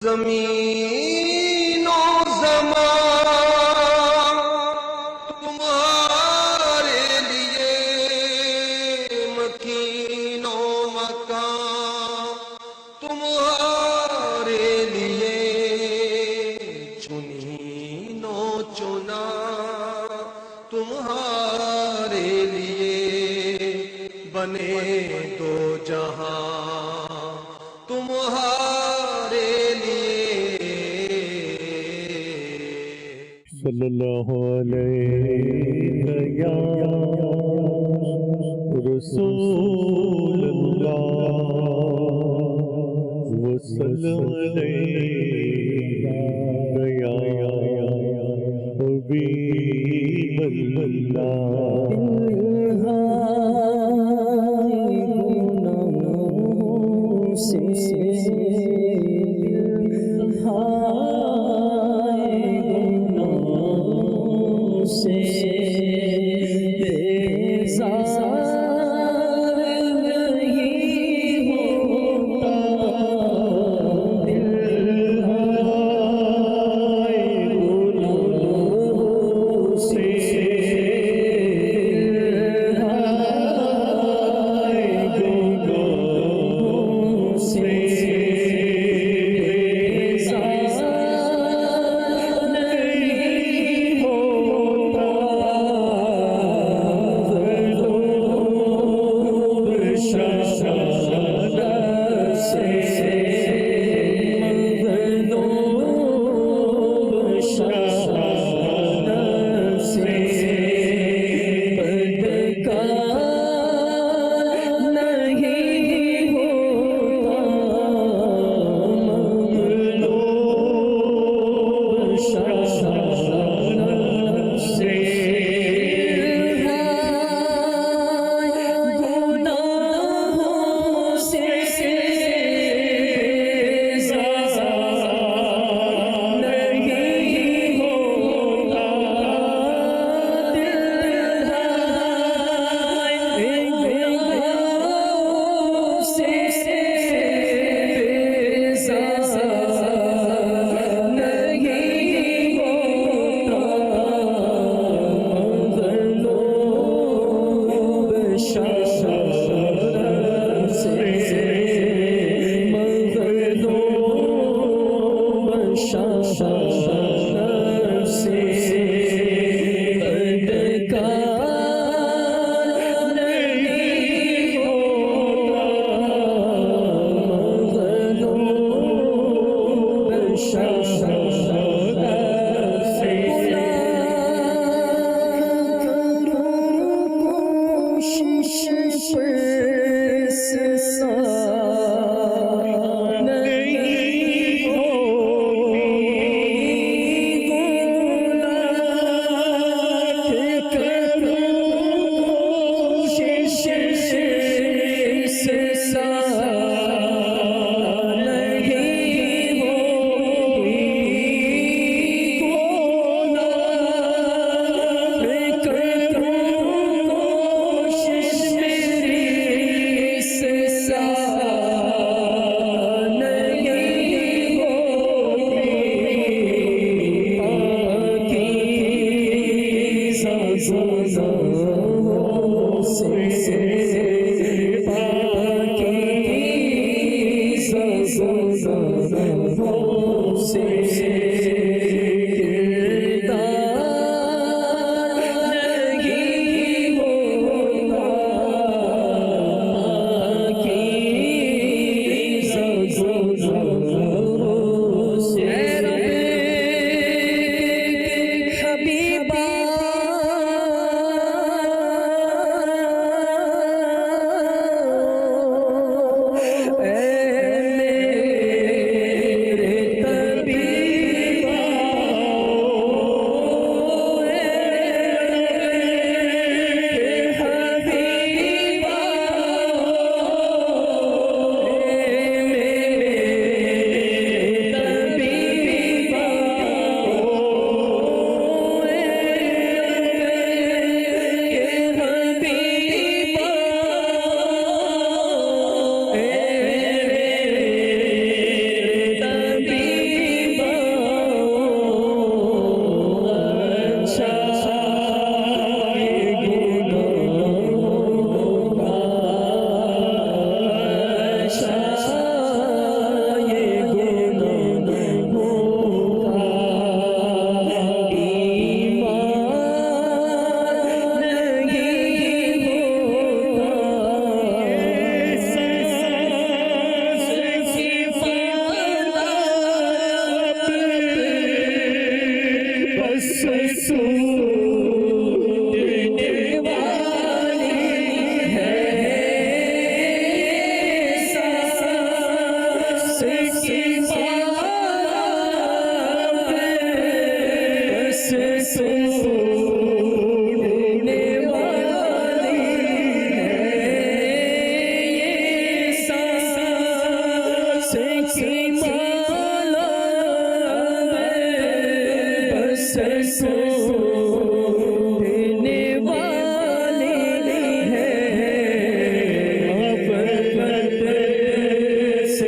زمین و زمان تمہارے لیے مکین و مکان تمہارے لیے چنین و چنا تمہارے لیے بنے دو جہاں تمہارے صلی اللہ علیہ یا رسول اللہ وسلم علیہ یا حبیب اللہ Be سکونے والی ہے غفلت سے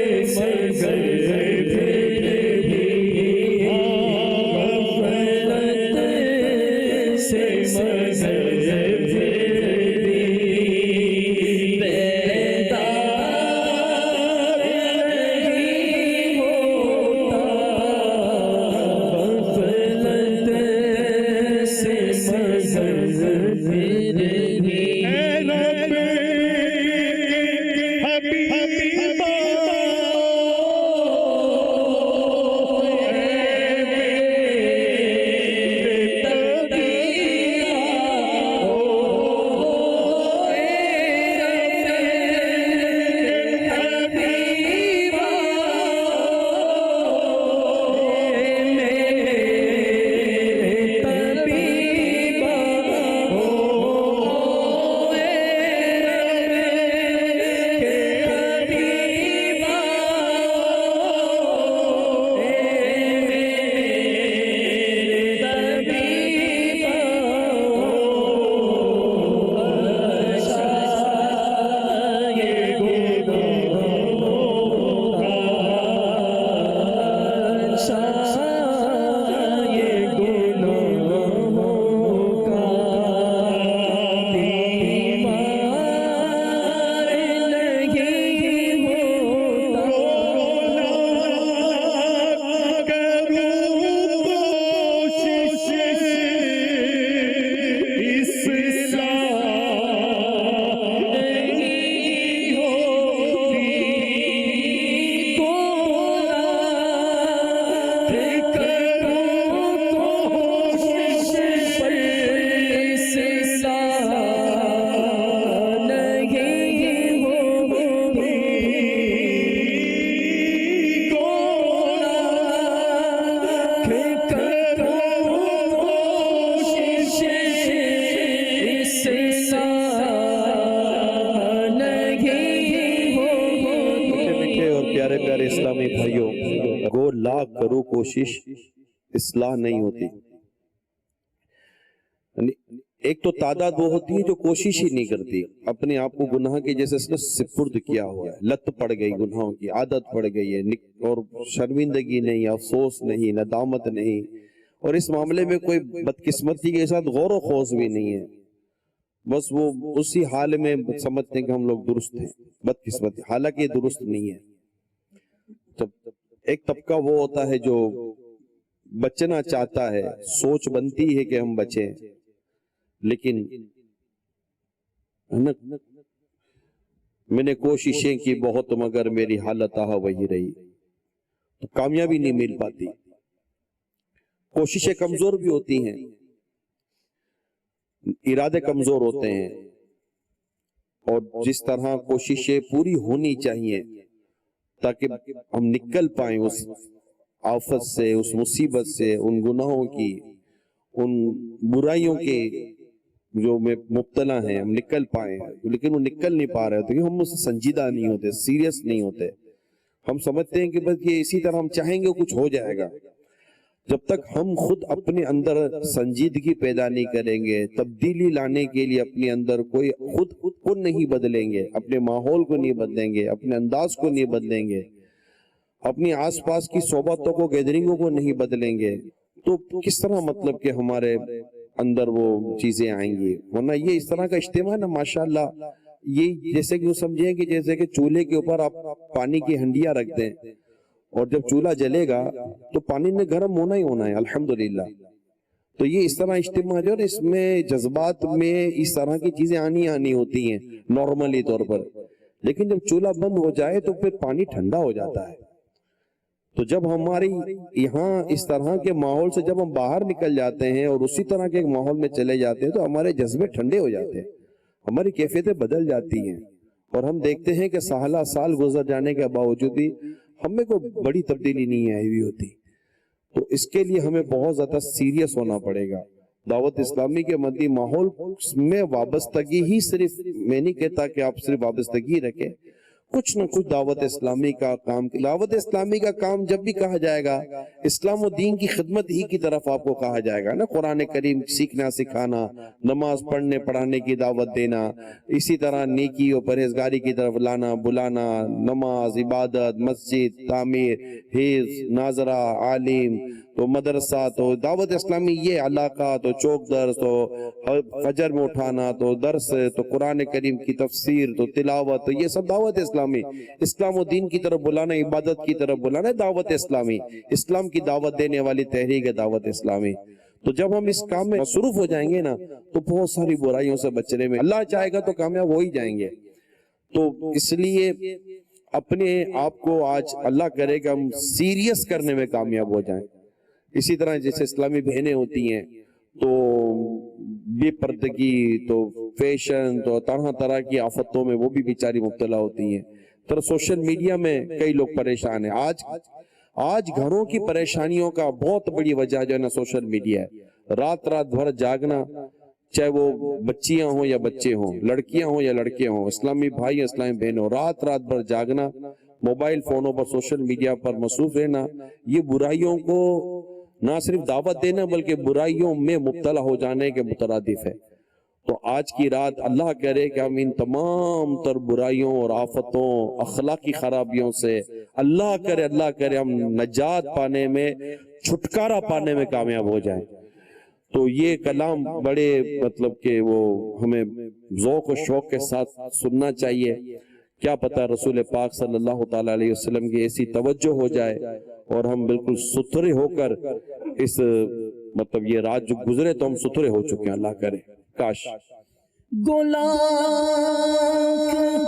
مگر اسلامی بھائیوں، گو لاکھ کرو کوشش اصلاح نہیں ہوتی. ایک تو تعداد وہ ہوتی ہے جو کوشش ہی نہیں کرتی، اپنے آپ کو گناہ کے جیسے سپرد کیا ہوا ہے، لت پڑ گئی گناہوں کی، عادت پڑ گئی ہے، اور شرمندگی نہیں، افسوس نہیں، ندامت نہیں، اور اس معاملے میں کوئی بدقسمتی کے ساتھ غور و خوض بھی نہیں ہے. بس وہ اسی حال میں سمجھتے ہیں کہ ہم لوگ درست ہیں. بدقسمتی حالانکہ یہ درست نہیں ہے. ایک طبقہ وہ ہوتا ہے جو بچنا چاہتا ہے، سوچ بنتی ہے کہ ہم بچیں، لیکن میں نے کوششیں کی بہت مگر میری حالت وہی رہی، تو کامیابی نہیں مل پاتی. کوششیں کمزور بھی ہوتی ہیں، ارادے کمزور ہوتے ہیں، اور جس طرح کوششیں پوری ہونی چاہیے تاکہ ہم نکل پائیں اس آفت سے، اس مصیبت سے، ان گناہوں کی، ان برائیوں کے جو میں مبتلا ہیں، ہم نکل پائیں، لیکن وہ نکل نہیں پا رہے ہوتے کیونکہ ہم اس سے سنجیدہ نہیں ہوتے، سیریس نہیں ہوتے. ہم سمجھتے ہیں کہ بس یہ اسی طرح ہم چاہیں گے کچھ ہو جائے گا. جب تک ہم خود اپنے اندر سنجیدگی پیدا نہیں کریں گے، تبدیلی لانے کے لیے اپنے اندر کوئی خود کو نہیں بدلیں گے، اپنے ماحول کو نہیں بدلیں گے، اپنے انداز کو نہیں بدلیں گے، اپنی آس پاس کی صحبتوں کو، گیدرنگوں کو نہیں بدلیں گے، تو کس طرح مطلب کہ ہمارے اندر وہ چیزیں آئیں گی. ورنہ یہ اس طرح کا اجتماع نا ماشاءاللہ، یہ جیسے کہ سمجھیں کہ جیسے کہ چولہے کے اوپر آپ پانی کی ہنڈیاں رکھ دیں، اور جب چولہا جلے گا تو پانی نے گرم ہونا ہی ہونا ہے الحمدللہ. تو یہ اس طرح اجتماع جو ہے اس میں جذبات میں اس طرح کی چیزیں آنی ہوتی ہیں نارملی طور پر، لیکن جب چولہا بند ہو جائے تو پھر پانی ٹھنڈا ہو جاتا ہے. تو جب ہماری یہاں اس طرح کے ماحول سے جب ہم باہر نکل جاتے ہیں اور اسی طرح کے ماحول میں چلے جاتے ہیں تو ہمارے جذبے ٹھنڈے ہو جاتے ہیں، ہماری کیفیتیں بدل جاتی ہیں، اور ہم دیکھتے ہیں کہ سال گزر جانے کے باوجود بھی ہمیں کوئی بڑی تبدیلی نہیں آئی ہوئی ہوتی. تو اس کے لیے ہمیں بہت زیادہ سیریس ہونا پڑے گا. دعوت اسلامی کے مدنی ماحول میں وابستگی ہی صرف، میں نہیں کہتا کہ آپ صرف وابستگی رکھیں، کچھ نہ کچھ دعوت اسلامی کا کام. دعوت اسلامی کا کام جب بھی کہا جائے گا اسلام و دین کی خدمت ہی کی طرف آپ کو کہا جائے گا نا. قرآن کریم سیکھنا سکھانا, نماز پڑھنے پڑھانے کی دعوت دینا, اسی طرح نیکی و پرہیزگاری کی طرف لانا بلانا, نماز, عبادت, مسجد, تعمیر, حفظ, ناظرہ, عالم, تو مدرسہ, تو دعوت اسلامی یہ علاقہ, تو چوک درس, تو فجر میں اٹھانا, تو درس, تو قرآن کریم کی تفسیر, تو تلاوت, تو یہ سب دعوت اسلامی. اسلام و دین کی طرف بلانا, عبادت کی طرف بلانا, دعوت اسلامی, اسلام کی دعوت دینے والی تحریک ہے دعوت اسلامی. تو جب ہم اس کام میں مصروف ہو جائیں گے نا تو بہت ساری برائیوں سے بچنے میں اللہ چاہے گا تو کامیاب ہو ہی جائیں گے. تو اس لیے اپنے آپ کو آج اللہ کرے کہ ہم سیریس کرنے میں کامیاب ہو جائیں. اسی طرح جیسے اسلامی بہنیں ہوتی ہیں تو بے پردگی, تو فیشن, تو طرح طرح کی آفتوں میں وہ بھی بیچاری مبتلا ہوتی ہیں. تو سوشل میڈیا میں کئی لوگ پریشان ہیں. آج گھروں کی پریشانیوں کا بہت بڑی وجہ جو ہے نا سوشل میڈیا ہے. رات بھر جاگنا, چاہے وہ بچیاں ہوں یا بچے ہوں, لڑکیاں ہوں یا لڑکے ہوں, اسلامی بھائی یا اسلامی بہن ہوں, رات بھر جاگنا, موبائل فونوں پر سوشل میڈیا پر مصروف رہنا, یہ برائیوں کو نہ صرف دعوت دینا بلکہ برائیوں میں مبتلا ہو جانے کے مترادف ہے. تو آج کی رات اللہ کرے کہ ہم ان تمام تر برائیوں اور آفتوں, اخلاقی خرابیوں سے اللہ کرے ہم نجات پانے میں, چھٹکارا پانے میں کامیاب ہو جائیں. تو یہ کلام بڑے مطلب کہ وہ ہمیں ذوق و شوق کے ساتھ سننا چاہیے. کیا پتہ رسول پاک صلی اللہ تعالیٰ علیہ وسلم کی ایسی توجہ ہو جائے اور ہم بالکل ستھرے ہو کر اس مطلب یہ رات جو گزرے تو ہم ستھرے ہو چکے ہیں. اللہ کرے کاش. گلاں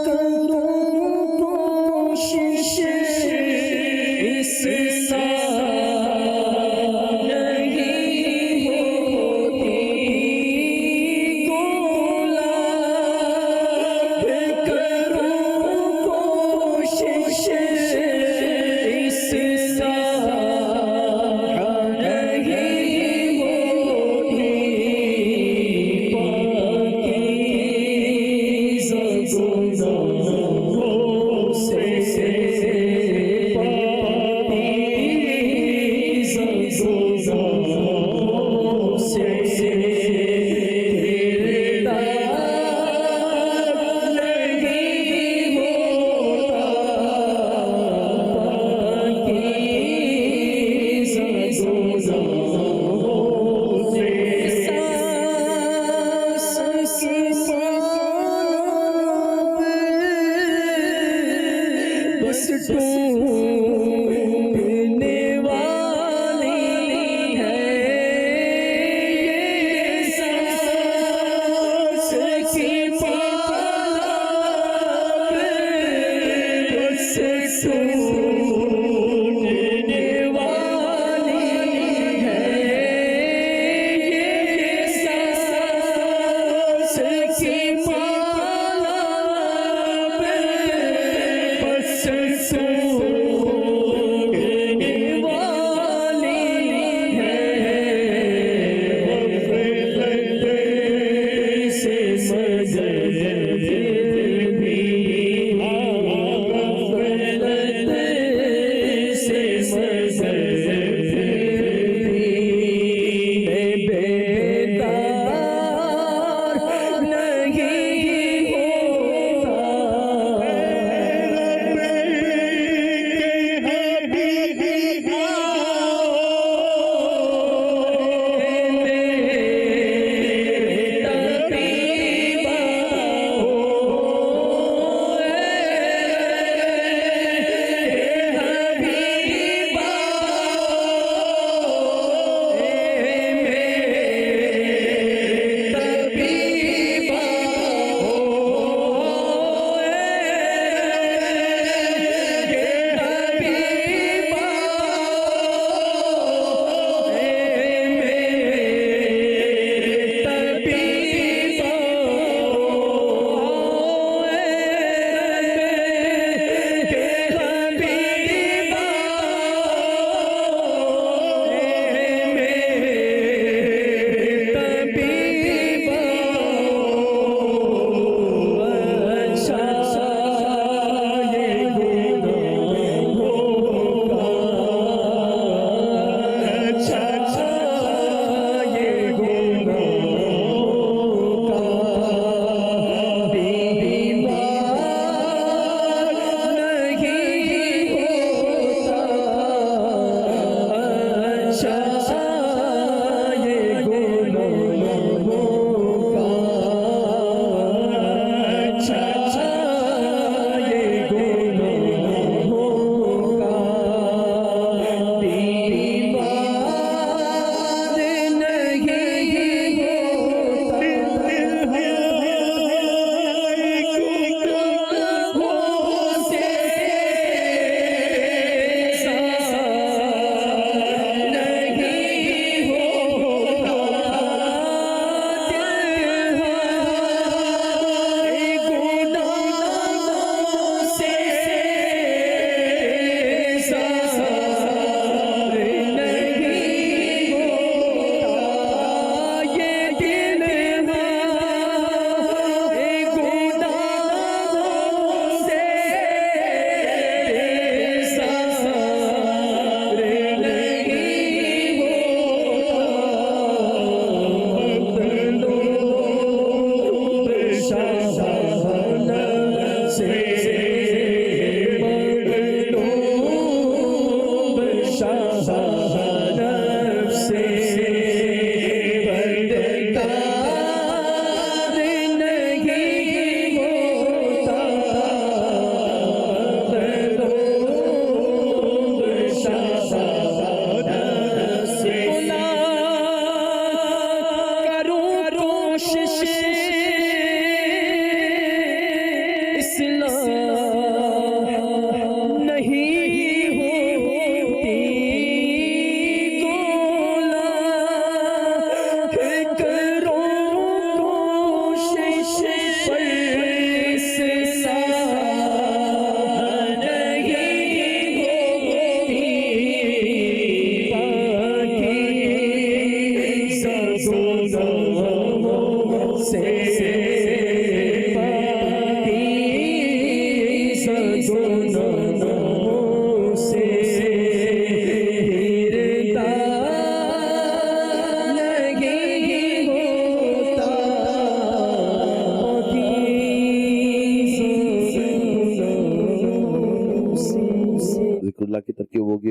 کروں کوشش اس سال نہیں ہوتی, گلاں کروں کوشش اس سال نہیں ہوتی, پاکیزہ گناہوں سے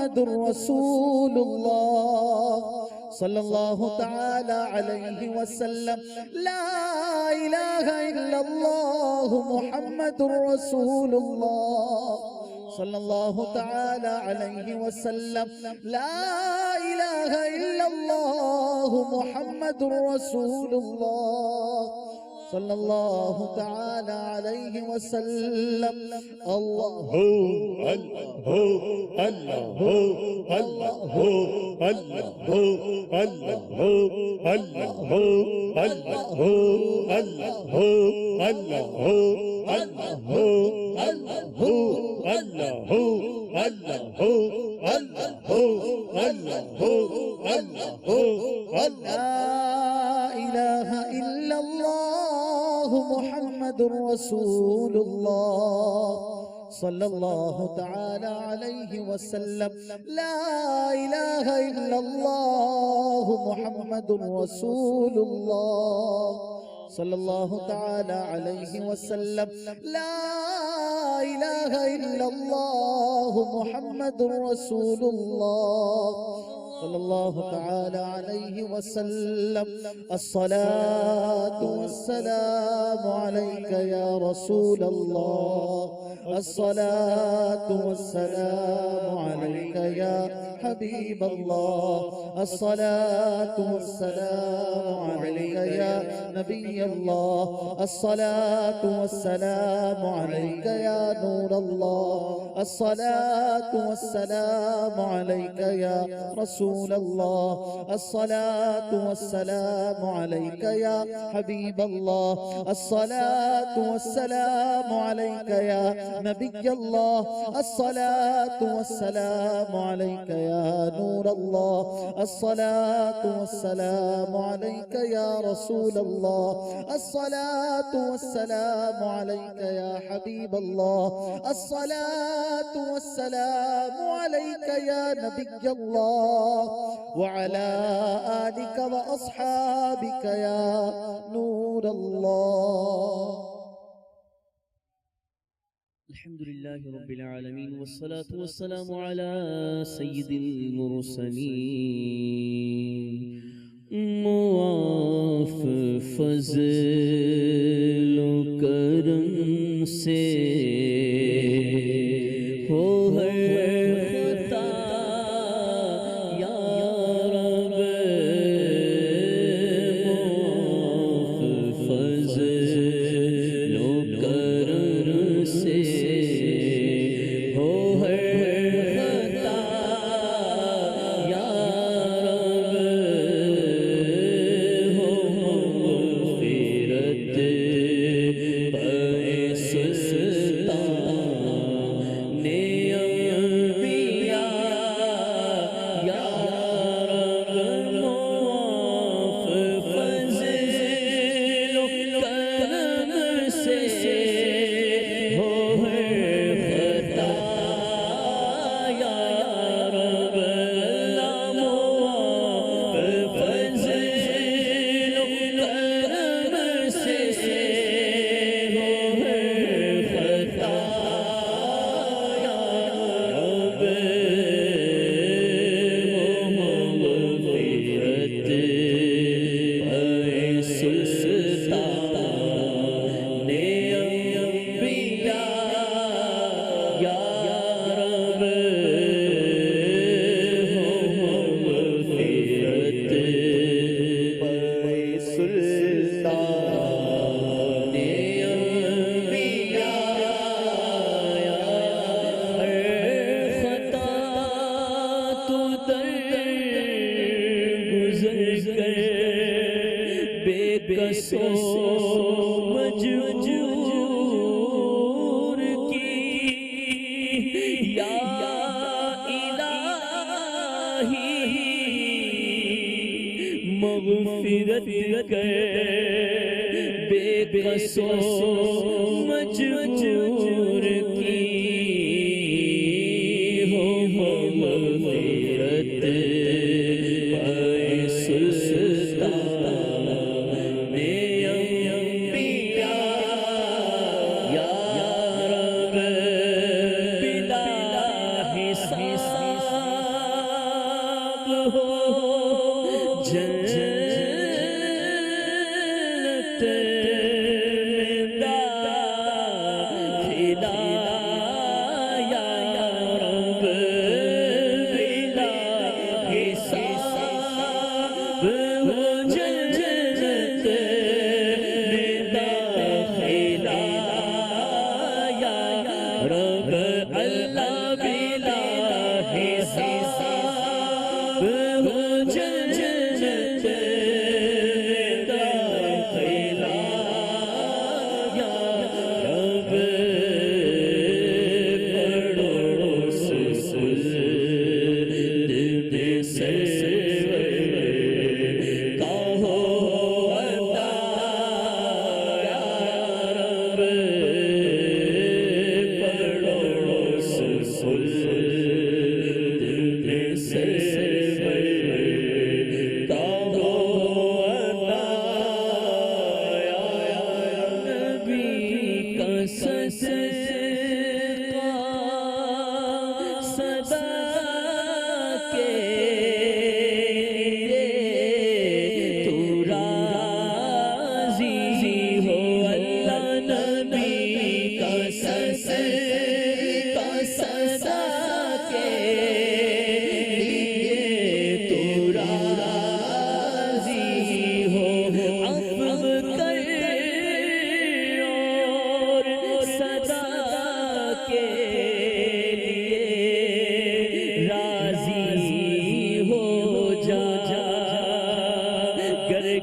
محمد رسول الله صلى الله تعالى عليه وسلم لا إله إلا الله محمد رسول الله صلى الله تعالى عليه وسلم لا إله إلا الله محمد رسول الله صلى الله تعالى عليه وسلم الله لا إله إلا الله محمد رسول الله صلى الله تعالى عليه وسلم لا إله إلا الله محمد رسول الله صلى الله تعالى عليه وسلم لا إله إلا الله محمد رسول الله صلى الله تعالى عليه وسلم الصلاة والسلام عليك يا رسول الله الصلاة والسلام عليك يا حبيب الله الصلاة والسلام عليك يا نبي الله الصلاة والسلام عليك يا نور الله الصلاة والسلام عليك يا رسول الله الصلاة والسلام عليك يا حبيب الله الصلاة والسلام عليك يا نبي الله الصلاة والسلام عليك يا نور الله الصلاة والسلام عليك يا رسول الله الصلاة والسلام عليك يا حبيب الله الصلاة والسلام عليك يا نبي الله وعلى آلك وأصحابك يا نور الله. الحمد لله رب العالمين والصلاة والسلام على سيد المرسلين معاف فضل و کرم سے ہو ہر خطا یا رب معاف فضل و کرم سے ہو ہر خطا یا رب ہو مغفرت پائے سلطان انبیاء یا رب معاف فضل و کرم سے ہو ہر خطا یا رب معاف فضل و کرم سے ہو ہر خطا یا رب ہو مغفرت پائے سلطان انبیاء یا رب ہو مغفرت پائے سلطان انبیاء ہر خطا تو در گزر کر بے کسو مجبور کی یا الہی مغفرت کر بے کسو مجبور کی ہو مغفرت پائے سلطان انبیاء یا رب بلا حساب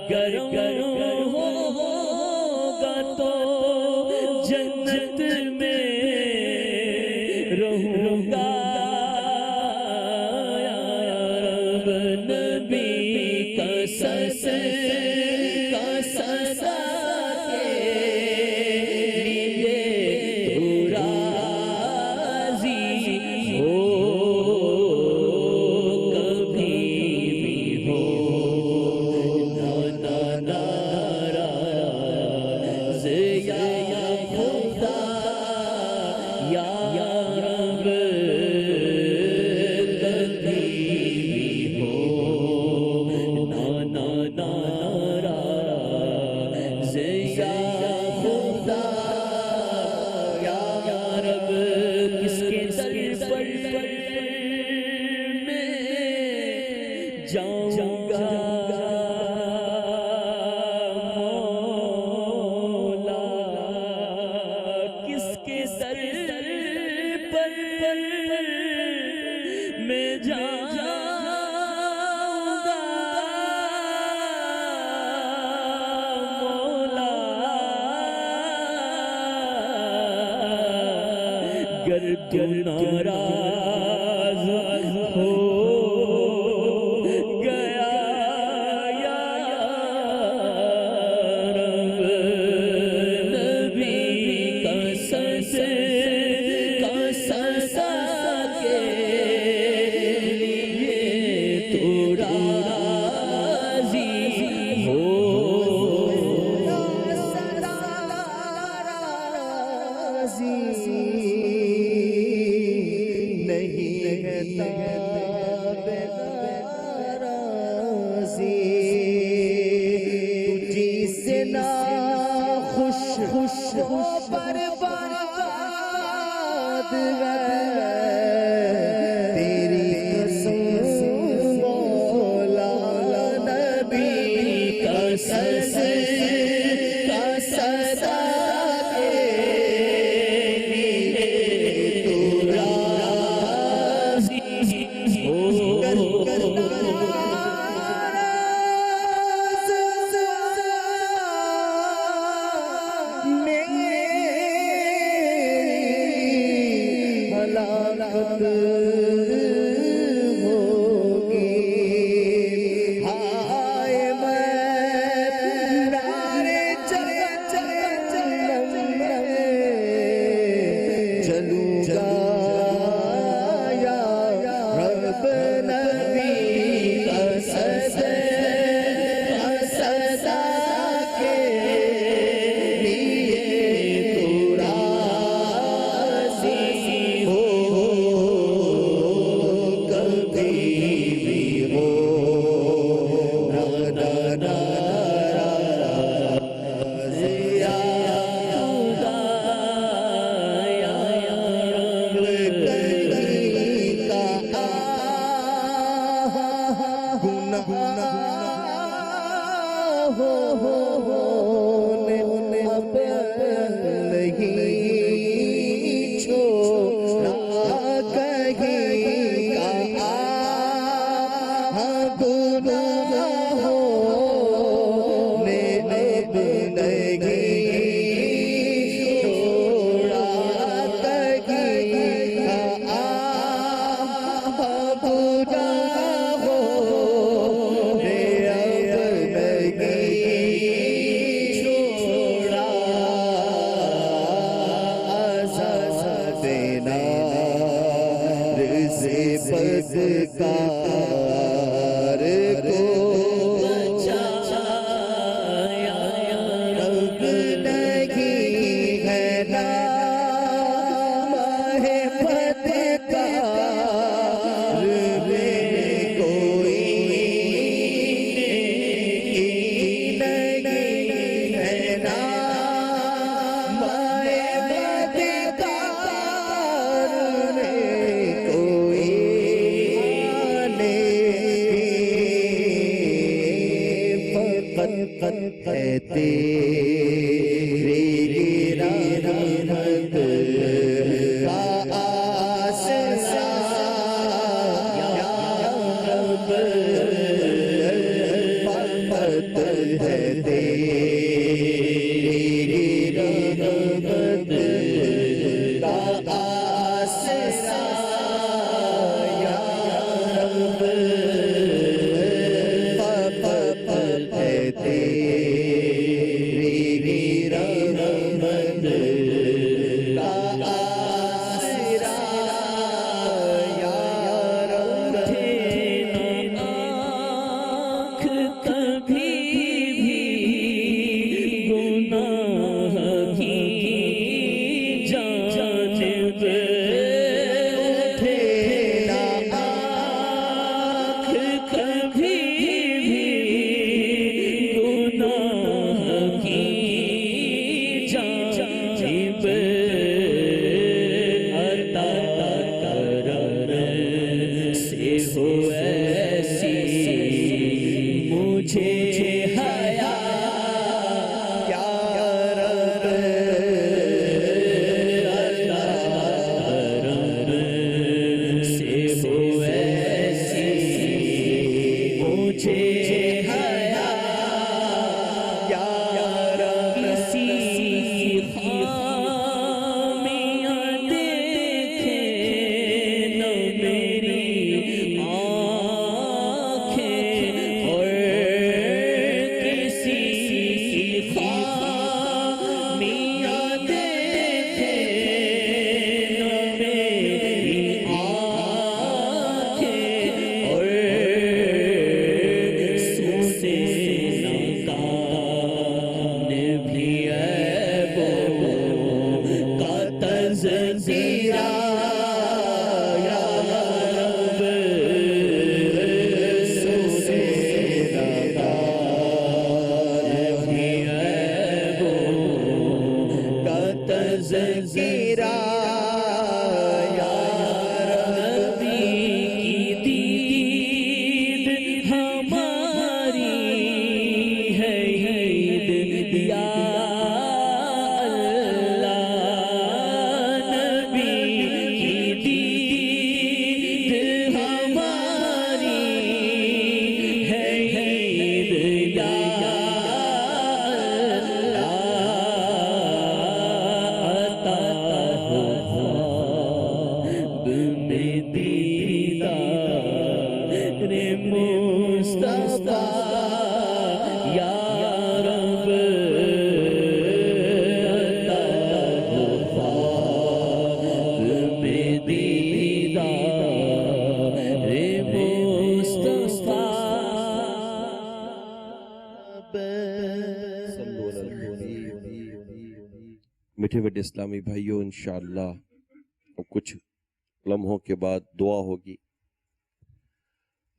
گرم ہوگا تو جنت میں رہوں گا یا رب نبی کا سسا کے لیے تو راضی ہو کبھی بھی ہو ناراض یا خدا یا رب کبھی بھی ہو ناراض یا خدا یا رب کس کے در پر میں جاؤں گا مولا کس کے در پر میں جاؤں گا مولا گر تو ناراض ہو گیا یا رب نبی کا سسا کے لیے تو راضی ہو نہیں ہے تاب ناراضی تجھی سے نا خوش برباد تیری قسم مولا نبی کا سسا کے لیے تو راضی ہو ہلاکت ہوگی ہائے میں نارے چلوں گا یا رب نبی کا سسا کے لیے تو راضی ہو کبھی بھی ہو ناراض یا خدا یا رب کبھی کا گناہ ہونے اب نہیں چھوڑا کہیں کا گناہ ہونے اب نہیں چھوڑا کہیں کا گناہ ہونے اب نہیں چھوڑا عزت دینا رزق بدکار کو بچایا رب نہیں ہے نام ہے بدکار میں کوئی نہیں ہے نام ہے بدکار میں کوئی فقط ہے تیری رحمت کا آسرا یا رب فقط مجھے حیا یا رب سے ہو ایسی مجھے حیا یا رب کسی خامیاں دیکھے نہ میری آنکھیں اور کسی خامیاں دیکھے نہ میری آنکھیں اور سونے نہ کان بھی عیبوں کا تذکرہ یا رب سونے نہ کان بھی عیبوں کا تذکرہ یا ربی کی دید ہماری ہے عید یا اللہ نبی کی دید ہماری ہے عید یا مصطفیٰ یا رب میٹھے میٹھے اسلامی بھائیوں، انشاءاللہ کچھ لمحوں کے بعد دعا ہوگی۔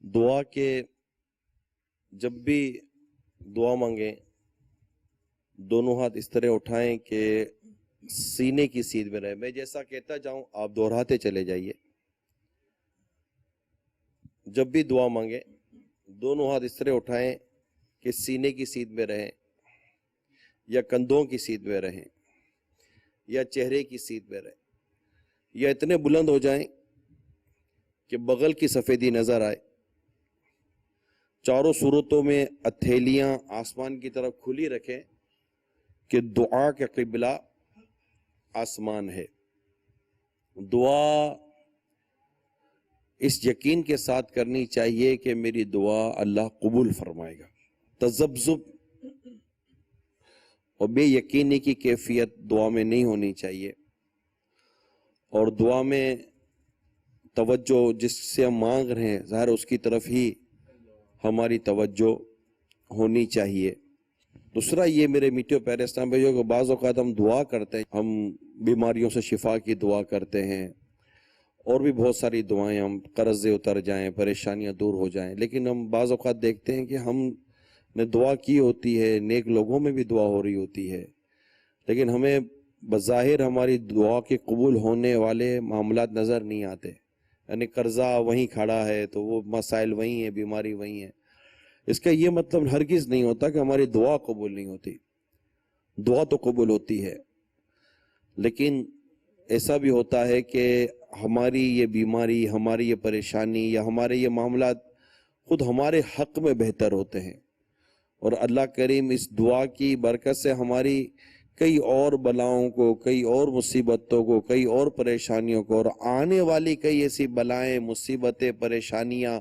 دعا کے جب بھی دعا مانگیں دونوں ہاتھ اس طرح اٹھائیں کہ سینے کی سیدھ میں رہے۔ میں جیسا کہتا جاؤں آپ دہراتے چلے جائیے۔ جب بھی دعا مانگیں دونوں ہاتھ اس طرح اٹھائیں کہ سینے کی سیدھ میں رہیں، یا کندھوں کی سیدھ میں رہیں، یا چہرے کی سیدھ میں رہیں، یا اتنے بلند ہو جائیں کہ بغل کی سفیدی نظر آئے۔ چاروں صورتوں میں ہتھیلیاں آسمان کی طرف کھلی رکھیں کہ دعا کا قبلہ آسمان ہے۔ دعا اس یقین کے ساتھ کرنی چاہیے کہ میری دعا اللہ قبول فرمائے گا۔ تذبذب اور بے یقینی کی کیفیت دعا میں نہیں ہونی چاہیے، اور دعا میں توجہ جس سے ہم مانگ رہے ہیں ظاہر اس کی طرف ہی ہماری توجہ ہونی چاہیے۔ دوسرا یہ میرے میٹھے پیارے اسلام بھائیوں کہ بعض اوقات ہم دعا کرتے ہیں، ہم بیماریوں سے شفا کی دعا کرتے ہیں، اور بھی بہت ساری دعائیں، ہم قرضے اتر جائیں، پریشانیاں دور ہو جائیں، لیکن ہم بعض اوقات دیکھتے ہیں کہ ہم نے دعا کی ہوتی ہے، نیک لوگوں میں بھی دعا ہو رہی ہوتی ہے، لیکن ہمیں بظاہر ہماری دعا کے قبول ہونے والے معاملات نظر نہیں آتے۔ یعنی قرضہ وہیں کھڑا ہے تو وہ مسائل وہیں ہیں، بیماری وہیں ہے۔ اس کا یہ مطلب ہرگز نہیں ہوتا کہ ہماری دعا قبول نہیں ہوتی۔ دعا تو قبول ہوتی ہے، لیکن ایسا بھی ہوتا ہے کہ ہماری یہ بیماری، ہماری یہ پریشانی یا ہمارے یہ معاملات خود ہمارے حق میں بہتر ہوتے ہیں، اور اللہ کریم اس دعا کی برکت سے ہماری کئی اور بلاؤں کو، کئی اور مصیبتوں کو، کئی اور پریشانیوں کو، اور آنے والی کئی ایسی بلائیں، مصیبتیں، پریشانیاں،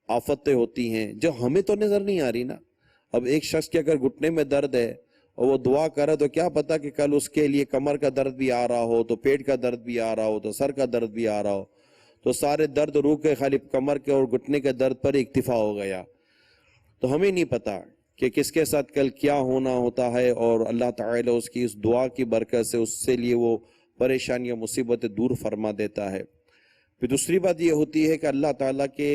آفتیں ہوتی ہیں جو ہمیں تو نظر نہیں آ رہی نا۔ اب ایک شخص کے اگر گھٹنے میں درد ہے اور وہ دعا کرے تو کیا پتا کہ کل اس کے لیے کمر کا درد بھی آ رہا ہو، تو پیٹ کا درد بھی آ رہا ہو، تو سر کا درد بھی آ رہا ہو، تو سارے درد روک کے خالی کمر کے اور گھٹنے کے درد پر اکتفا ہو گیا۔ تو ہمیں نہیں پتا کہ کس کے ساتھ کل کیا ہونا ہوتا ہے، اور اللہ تعالیٰ اس کی اس دعا کی برکت سے اس سے لیے وہ پریشانیاں، مصیبتیں دور فرما دیتا ہے۔ پھر دوسری بات یہ ہوتی ہے کہ اللہ تعالیٰ کے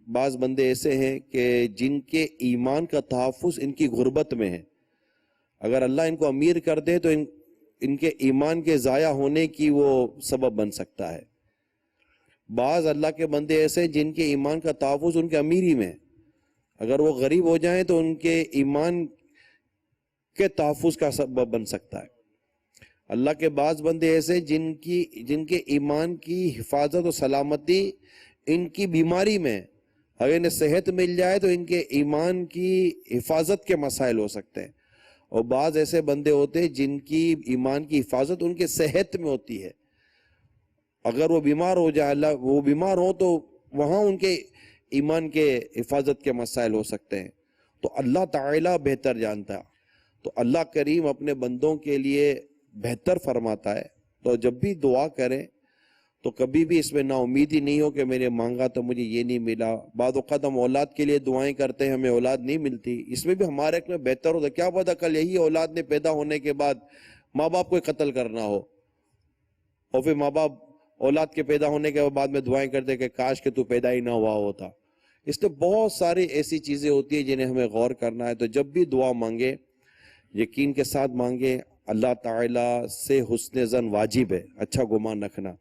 بعض بندے ایسے ہیں کہ جن کے ایمان کا تحفظ ان کی غربت میں ہے۔ اگر اللہ ان کو امیر کر دے تو ان کے ایمان کے ضائع ہونے کی وہ سبب بن سکتا ہے۔ بعض اللہ کے بندے ایسے ہیں جن کے ایمان کا تحفظ ان کے امیری میں ہے۔ اگر وہ غریب ہو جائیں تو ان کے ایمان کے تحفظ کا سبب بن سکتا ہے. اللہ کے بعض بندے ایسے جن کے ایمان کی حفاظت و سلامتی ان کی بیماری میں، اگر انہیں صحت مل جائے تو ان کے ایمان کی حفاظت کے مسائل ہو سکتے ہیں. اور بعض ایسے بندے ہوتے ہیں جن کی ایمان کی حفاظت ان کے صحت میں ہوتی ہے. اگر وہ بیمار ہو جائے، وہ بیمار ہو تو وہاں ان کے ایمان کے حفاظت کے مسائل ہو سکتے ہیں. تو اللہ تعالیٰ بہتر جانتا ہے. تو اللہ کریم اپنے بندوں کے لیے بہتر فرماتا ہے. تو جب بھی دعا کریں تو کبھی بھی اس میں نا امیدی نہیں ہو کہ میں نے مانگا تو مجھے یہ نہیں ملا. بعض اوقات ہم اولاد کے لیے دعائیں کرتے ہیں، ہمیں اولاد نہیں ملتی. اس میں بھی ہمارے ایک میں بہتر ہوتا ہے. کیا پتہ کل یہی اولاد نے پیدا ہونے کے بعد ماں باپ کو قتل کرنا ہو، اور پھر ماں باپ اولاد کے پیدا ہونے کے بعد میں دعائیں کرتے کہ کاش کہ تو پیدا ہی نہ ہوا ہوتا. اس میں بہت ساری ایسی چیزیں ہوتی ہیں جنہیں ہمیں غور کرنا ہے. تو جب بھی دعا مانگے یقین کے ساتھ مانگے. اللہ تعالیٰ سے حسن ظن واجب ہے، اچھا گمان رکھنا.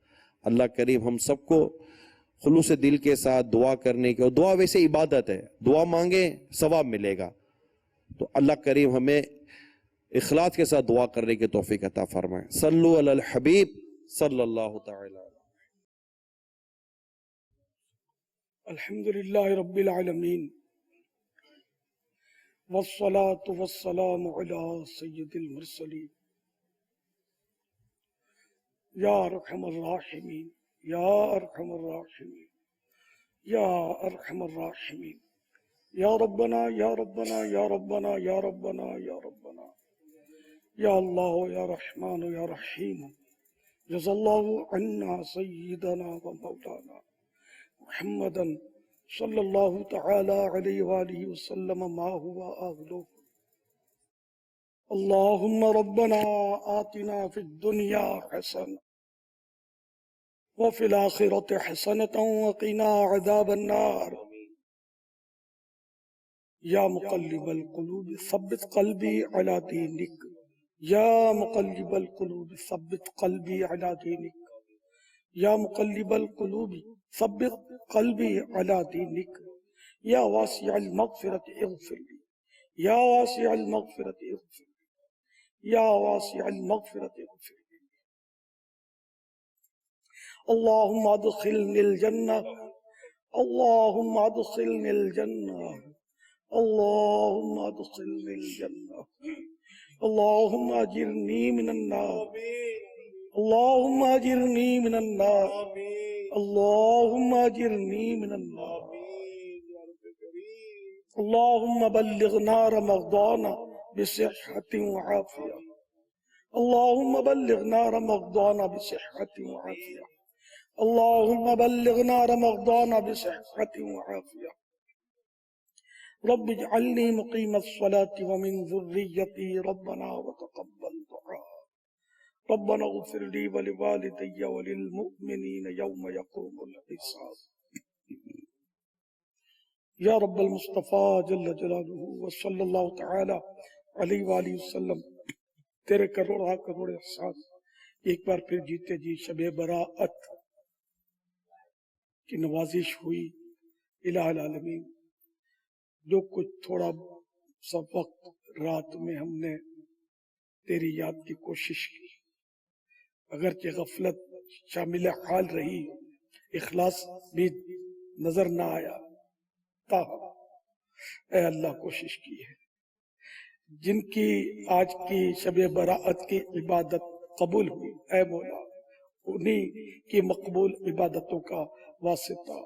اللہ کریم ہم سب کو خلوص دل کے ساتھ دعا کرنے کی، اور دعا ویسے عبادت ہے، دعا مانگے ثواب ملے گا. تو اللہ کریم ہمیں اخلاص کے ساتھ دعا کرنے کی توفیق عطا فرمائے. صلو علی الحبیب صلی اللہ تعالی. الحمدللہ رب العالمین والصلاة والسلام علی سید المرسلین یا ارحم الراحمین یا ارحم الراحمین یا ارحم الراحمین یا ربنا یا ربنا یا ربنا یا ربنا یا ربنا یا اللہ یا رحمان یا رحیم جزا اللہ عنا سیدنا و مولانا محمدا صلی اللہ تعالی علیہ وآلہ وسلم ما ہوا آہلہ. اللہم ربنا آتنا فی الدنیا حسنہ وفی الآخرة حسنة وقنا عذاب النار. یا مقلب القلوب ثبت قلبی علی دینک یا مقلب القلوب ثبت قلبی علی دینک یا مقلب القلوب ثبت قلبی علی دینک یا واسع المغفرت اغفر لی یا واسع المغفرت اغفر لی یا واسع المغفرت اغفر لی. اللہم ادخلنی الجنہ اللہم ادخلنی الجنہ اللہم ادخلنی الجنہ اللہم اجرنی من النار اللہم اجرنی من النار اللہم اجرنی من النار. اللہم بلغنا رمضان بصحت وعافیہ اللہم بلغنا رمضان بصحت وعافیہ اللہم بلغنا رمضان بصحت وعافیہ. رب اجعلنی مقیم الصلاة ومن ذریتی ربنا وتقبل دعاء. ربنا اغفر لي ولوالدي وللمؤمنين يوم يقوم الحساب. یا رب المصطفیٰ جل جلالہ وصلی اللہ تعالی علیہ وآلہ وسلم، تیرے کروڑا کروڑ احسان ایک بار پھر جیتے جی شب براءت کی نوازش ہوئی. الہ العالمین جو کچھ تھوڑا سا وقت رات میں ہم نے تیری یاد کی کوشش کی، اگرچہ غفلت شامل حال رہی، اخلاص بھی نظر نہ آیا، تاہم اے اللہ کوشش کی ہے. جن کی آج کی شب براءت کی عبادت قبول ہوئی، اے مولا انہی کی مقبول عبادتوں کا واسطہ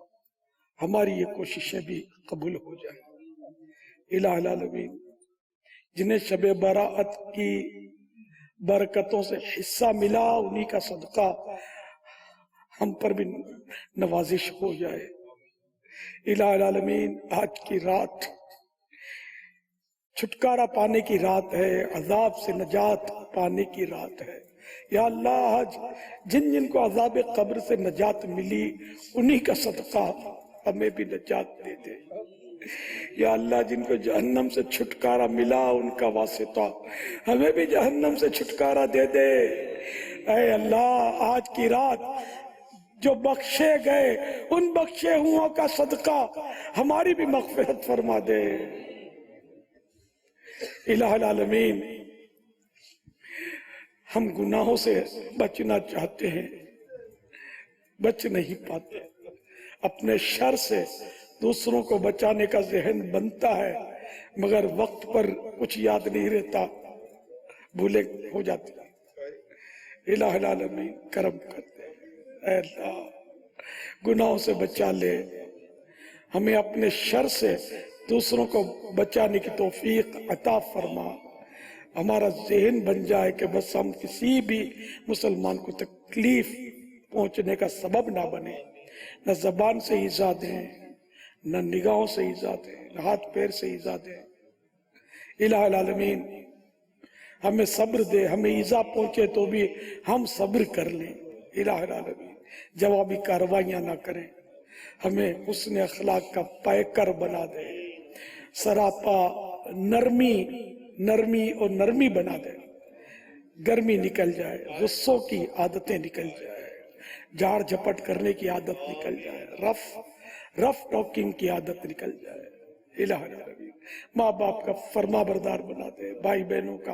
ہماری یہ کوششیں بھی قبول ہو جائیں. الہ العالمین جنہیں شب براءت کی برکتوں سے حصہ ملا، انہی کا صدقہ ہم پر بھی نوازش ہو جائے. الہ العالمین آج کی رات چھٹکارا پانے کی رات ہے، عذاب سے نجات پانے کی رات ہے. یا اللہ آج جن جن کو عذاب قبر سے نجات ملی انہی کا صدقہ ہمیں بھی نجات دے دے. یا اللہ جن کو جہنم سے چھٹکارا ملا ان کا واسطہ ہمیں بھی جہنم سے چھٹکارا دے دے. اے اللہ آج کی رات جو بخشے گئے ان بخشے ہوا کا صدقہ ہماری بھی مغفرت فرما دے۔ الہ العالمین، ہم گناہوں سے بچنا چاہتے ہیں، بچ نہیں پاتے، اپنے شر سے دوسروں کو بچانے کا ذہن بنتا ہے مگر وقت پر کچھ یاد نہیں رہتا، بھولے ہو جاتے ہیں۔ الہ العالمین کرم کرتے ہیں، اے اللہ گناہوں سے بچا لے، ہمیں اپنے شر سے دوسروں کو بچانے کی توفیق عطا فرما، ہمارا ذہن بن جائے کہ بس ہم کسی بھی مسلمان کو تکلیف پہنچنے کا سبب نہ بنے، نہ زبان سے ایذا دیں، نہ نگاہوں سے ایذا دیں، نہ ہاتھ پیر سے ایذا دیں۔ الہ العالمین ہمیں صبر دے، ہمیں ایذا پہنچے تو بھی ہم صبر کر لیں۔ الہ العالمین جوابی کاروائیاں نہ کریں، ہمیں حسن اخلاق کا پیکر بنا دے، سراپا نرمی اور نرمی بنا دے، گرمی نکل جائے، غصوں کی عادتیں نکل جائے، جھاڑ جھپٹ کرنے کی عادت نکل جائے، رف ٹاکنگ کی عادت نکل جائے۔ الہ العالمین ماں باپ کا فرما بردار بنا دے، بھائی بہنوں کا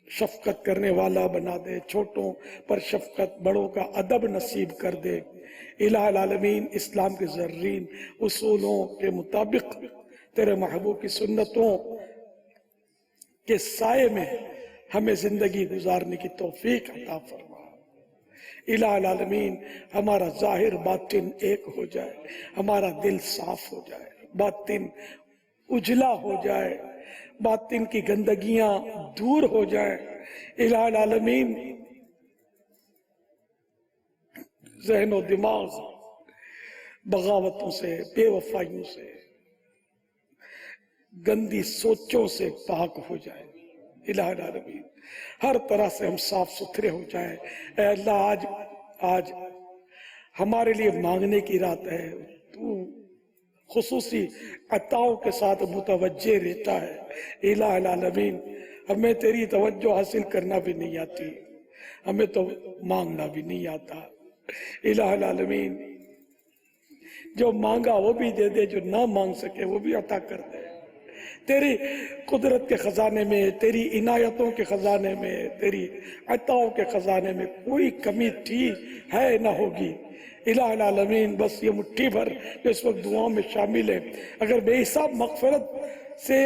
شفقت کرنے والا بنا دے، چھوٹوں پر شفقت، بڑوں کا ادب نصیب کر دے۔ الہ العالمین اسلام کے زرین اصولوں کے مطابق تیرے محبوب کی سنتوں کے سائے میں ہمیں زندگی گزارنے کی توفیق عطا فرما۔ الہ العالمین ہمارا ظاہر باطن ایک ہو جائے، ہمارا دل صاف ہو جائے، باطن اجلا ہو جائے، باطن کی گندگیاں دور ہو جائیں۔ الہ العالمین ذہن و دماغ بغاوتوں سے، بے وفائیوں سے، گندی سوچوں سے پاک ہو جائے۔ الہ العالمین ہر طرح سے ہم صاف ستھرے ہو جائیں۔ اے اللہ آج ہمارے لیے مانگنے کی رات ہے، تو خصوصی عطاؤں کے ساتھ متوجہ رہتا ہے۔ الہ العالمین ہمیں تیری توجہ حاصل کرنا بھی نہیں آتی، ہمیں تو مانگنا بھی نہیں آتا۔ الہ العالمین جو مانگا وہ بھی دے دے، جو نہ مانگ سکے وہ بھی عطا کر دے۔ تیری قدرت کے خزانے میں، تیری عنایتوں کے خزانے میں، تیری عطاؤں کے خزانے میں کوئی کمی تھی ہے نہ ہوگی۔ الہ العالمین بس یہ مٹھی بھر جو اس وقت دعاؤں میں شامل ہے، اگر بے حساب مغفرت سے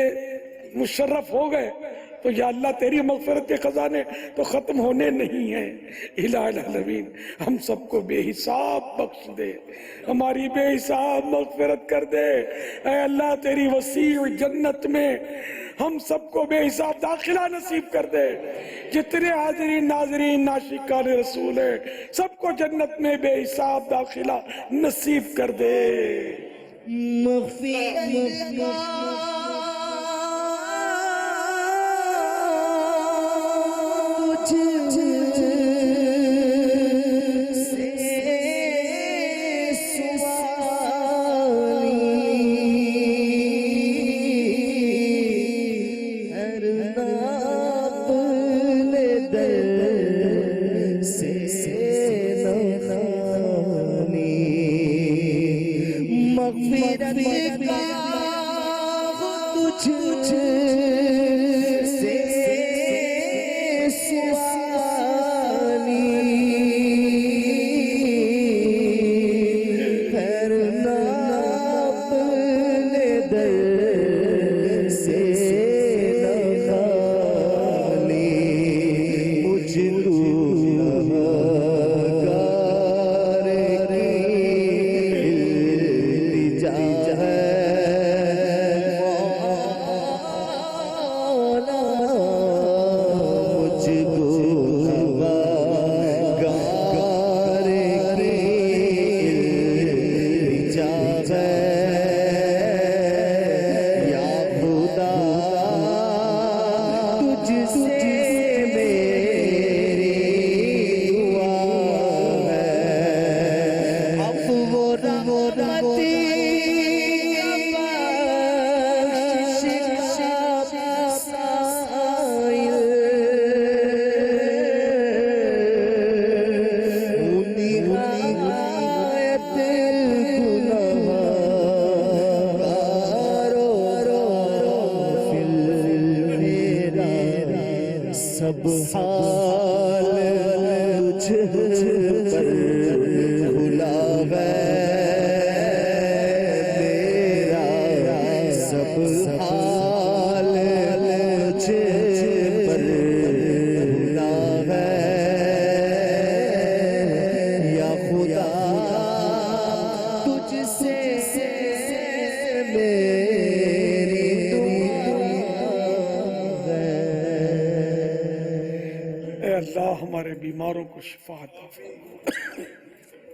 مشرف ہو گئے تو یا اللہ تیری مغفرت کے خزانے تو ختم ہونے نہیں ہیں۔ الہ العالمین ہم سب کو بے حساب بخش دے، ہماری بے حساب مغفرت کر دے۔ اے اللہ تیری وسیع جنت میں ہم سب کو بے حساب داخلہ نصیب کر دے۔ جتنے حاضرین ناظرین عاشقان رسول ہیں سب کو جنت میں بے حساب داخلہ نصیب کر دے۔ سب حال تجھ پر کھلا ہے میرا سب حال تجھ پر کھلا ہے یا خدا تجھ سے میری اے اللہ ہمارے بیماروں کو شفا عطا فرما،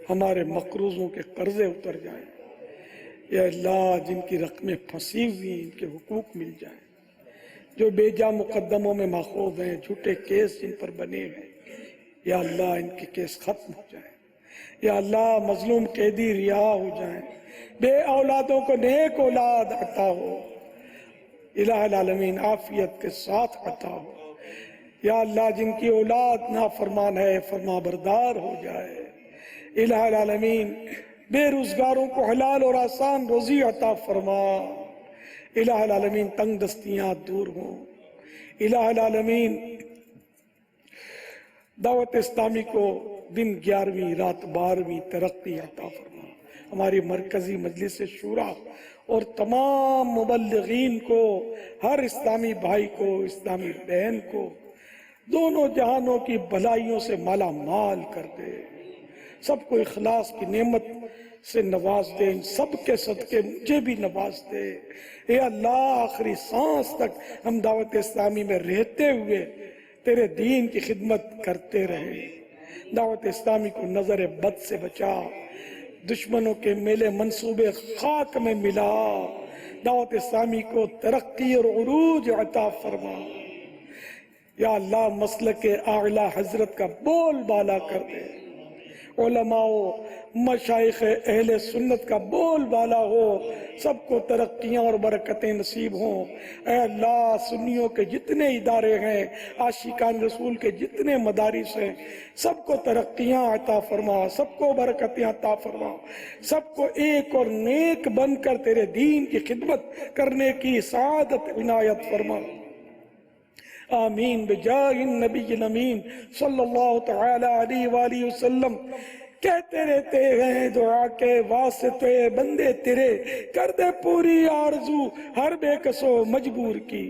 ہمارے مقروضوں کے قرضے اتر جائیں، یا اللہ جن کی رقمیں پھنسی ہوئی ہیں ان کے حقوق مل جائیں، جو بیجا مقدموں میں ماخوذ ہیں، جھوٹے کیس جن پر بنے ہیں، یا اللہ ان کے کیس ختم ہو جائیں، یا اللہ مظلوم قیدی رہا ہو جائیں، بے اولادوں کو نیک اولاد عطا ہو، الہ العالمین عافیت کے ساتھ عطا ہو، یا اللہ جن کی اولاد نافرمان ہے فرما بردار ہو جائے، الہ العالمین بے روزگاروں کو حلال اور آسان روزی عطا فرما، الہ العالمین تنگ دستیاں دور ہوں، الہ العالمین دعوت اسلامی کو دن 11ویں رات 12ویں ترقی عطا فرما، ہماری مرکزی مجلس شورا اور تمام مبلغین کو، ہر اسلامی بھائی کو، اسلامی بہن کو دونوں جہانوں کی بھلائیوں سے مالا مال کر دے، سب کو اخلاص کی نعمت سے نواز دے، ان سب کے صدقے مجھے بھی نواز دے، اے اللہ آخری سانس تک ہم دعوت اسلامی میں رہتے ہوئے تیرے دین کی خدمت کرتے رہے، دعوت اسلامی کو نظر بد سے بچا، دشمنوں کے میلے منصوبے خاک میں ملا، دعوت اسلامی کو ترقی اور عروج عطا فرما، یا اللہ مسلک اعلی حضرت کا بول بالا کر دے، علماء و مشائخ اہل سنت کا بول بالا ہو، سب کو ترقیاں اور برکتیں نصیب ہوں، اے اللہ سنیوں کے جتنے ادارے ہیں، عاشقان رسول کے جتنے مدارس ہیں، سب کو ترقیاں عطا فرما، سب کو برکتیں عطا فرما، سب کو ایک اور نیک بن کر تیرے دین کی خدمت کرنے کی سعادت عنایت فرما، آمین بجاہ النبی الامین صلی اللہ تعالی علیہ وآلہ وسلم۔ کہتے رہتے ہیں دعا کے واسطے بندے تیرے، کر دے پوری آرزو ہر بے کسو مجبور کی،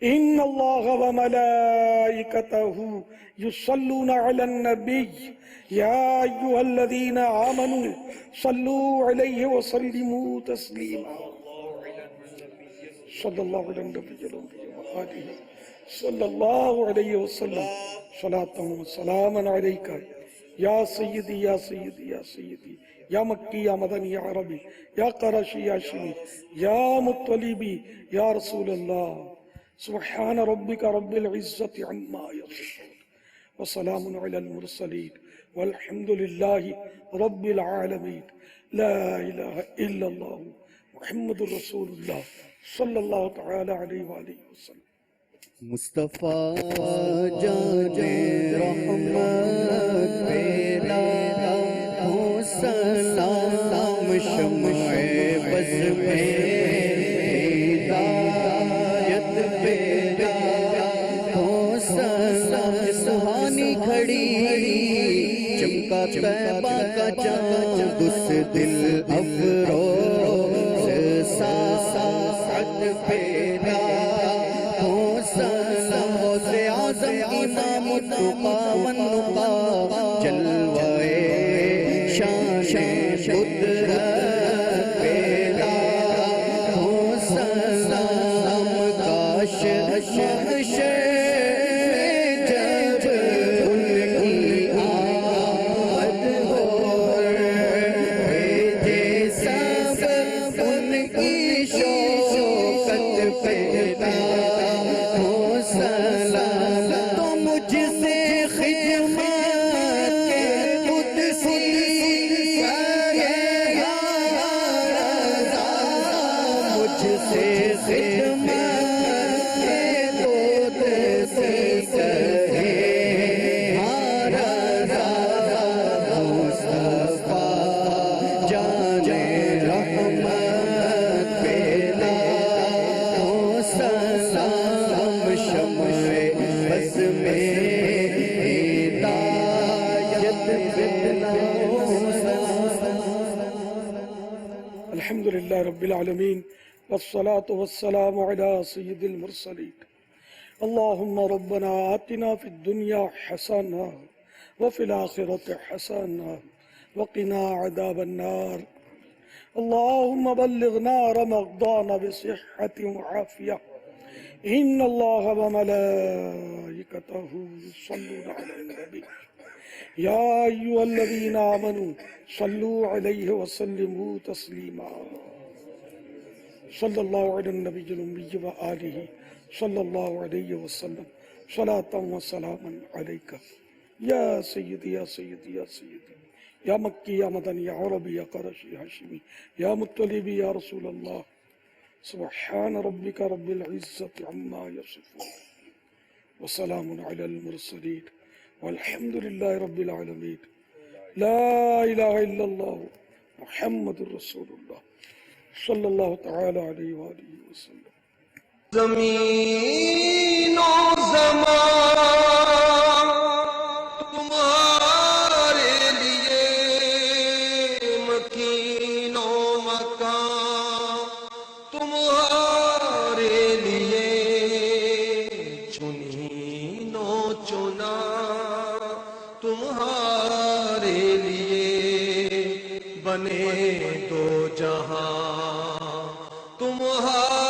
ان اللہ وملائکتہ یصلون علی النبی یا ایہا الذین آمنوا صلوا علیہ وسلموا تسلیما، صلی اللہ علیہ وسلم صلی اللہ علیہ وسلم، صلاۃ و سلام علیکہ یا سیدی یا سیدی یا سیدی، یا مکی یا مدنی یا عربی، یا قرشی یا شمی، یا مطلبی یا رسول اللہ، سبحان ربک رب العزت عما یصفون وسلام علی المرسلین والحمد للہ رب العالمین، لا الہ الا اللہ محمد رسول اللہ صلی اللہ تعالی علیہ وآلہ وسلم۔ مصطفیٰ جان رحمت پیدا ہو سلام، شمع بز میں ہدایت پیدا ہو سلام، سہانی کھڑی چمکا طیبہ کا چاند، اس دل افروز ساعت پیدا ہو سلام، غوث اعظم امام التقا والنقا، جلوہ شان قدرت پیدا ہو سلام، کاش محشر جب ان کی آمد ہو، بھیجے سب ان کی شوکت پیدا ہو سلام، تو مجھ سے خدمت کے قدسی کرے یا رضا، مجھ سے خدمت کے قدسی کرے یا رضا، مصطفیٰ جان رحمت پیدا ہو سلام، شمع لله رب العالمين والصلاة والسلام على سيد المرسلين اللهم ربنا آتنا في الدنيا حسنة وفي الآخرة حسنة وقنا عذاب النار اللهم بلغنا رمضان بصحة وعافية إن الله وملائكته يصلون على النبي يا أيها الذين آمنوا صلوا عليه وسلموا تسليما صلى الله على النبي الأمي وآله صلى الله عليه وسلم صلاة وسلاما عليك يا سيدي يا سيدي يا سيدي يا مكي يا مدني يا عربي يا قرشي هاشمي يا مطلبي يا رسول الله سبحان ربك رب العزة عما يصفون وسلام على المرسلين والحمد لله رب العالمين لا إله إلا الله محمد رسول الله صلى الله تعالى عليه وآله وسلم زمین و زمان تمہارے لیے مکین و مکان تمہارے لیے چنین و چنا تمہارے لیے بنے دو جہاں تمہارے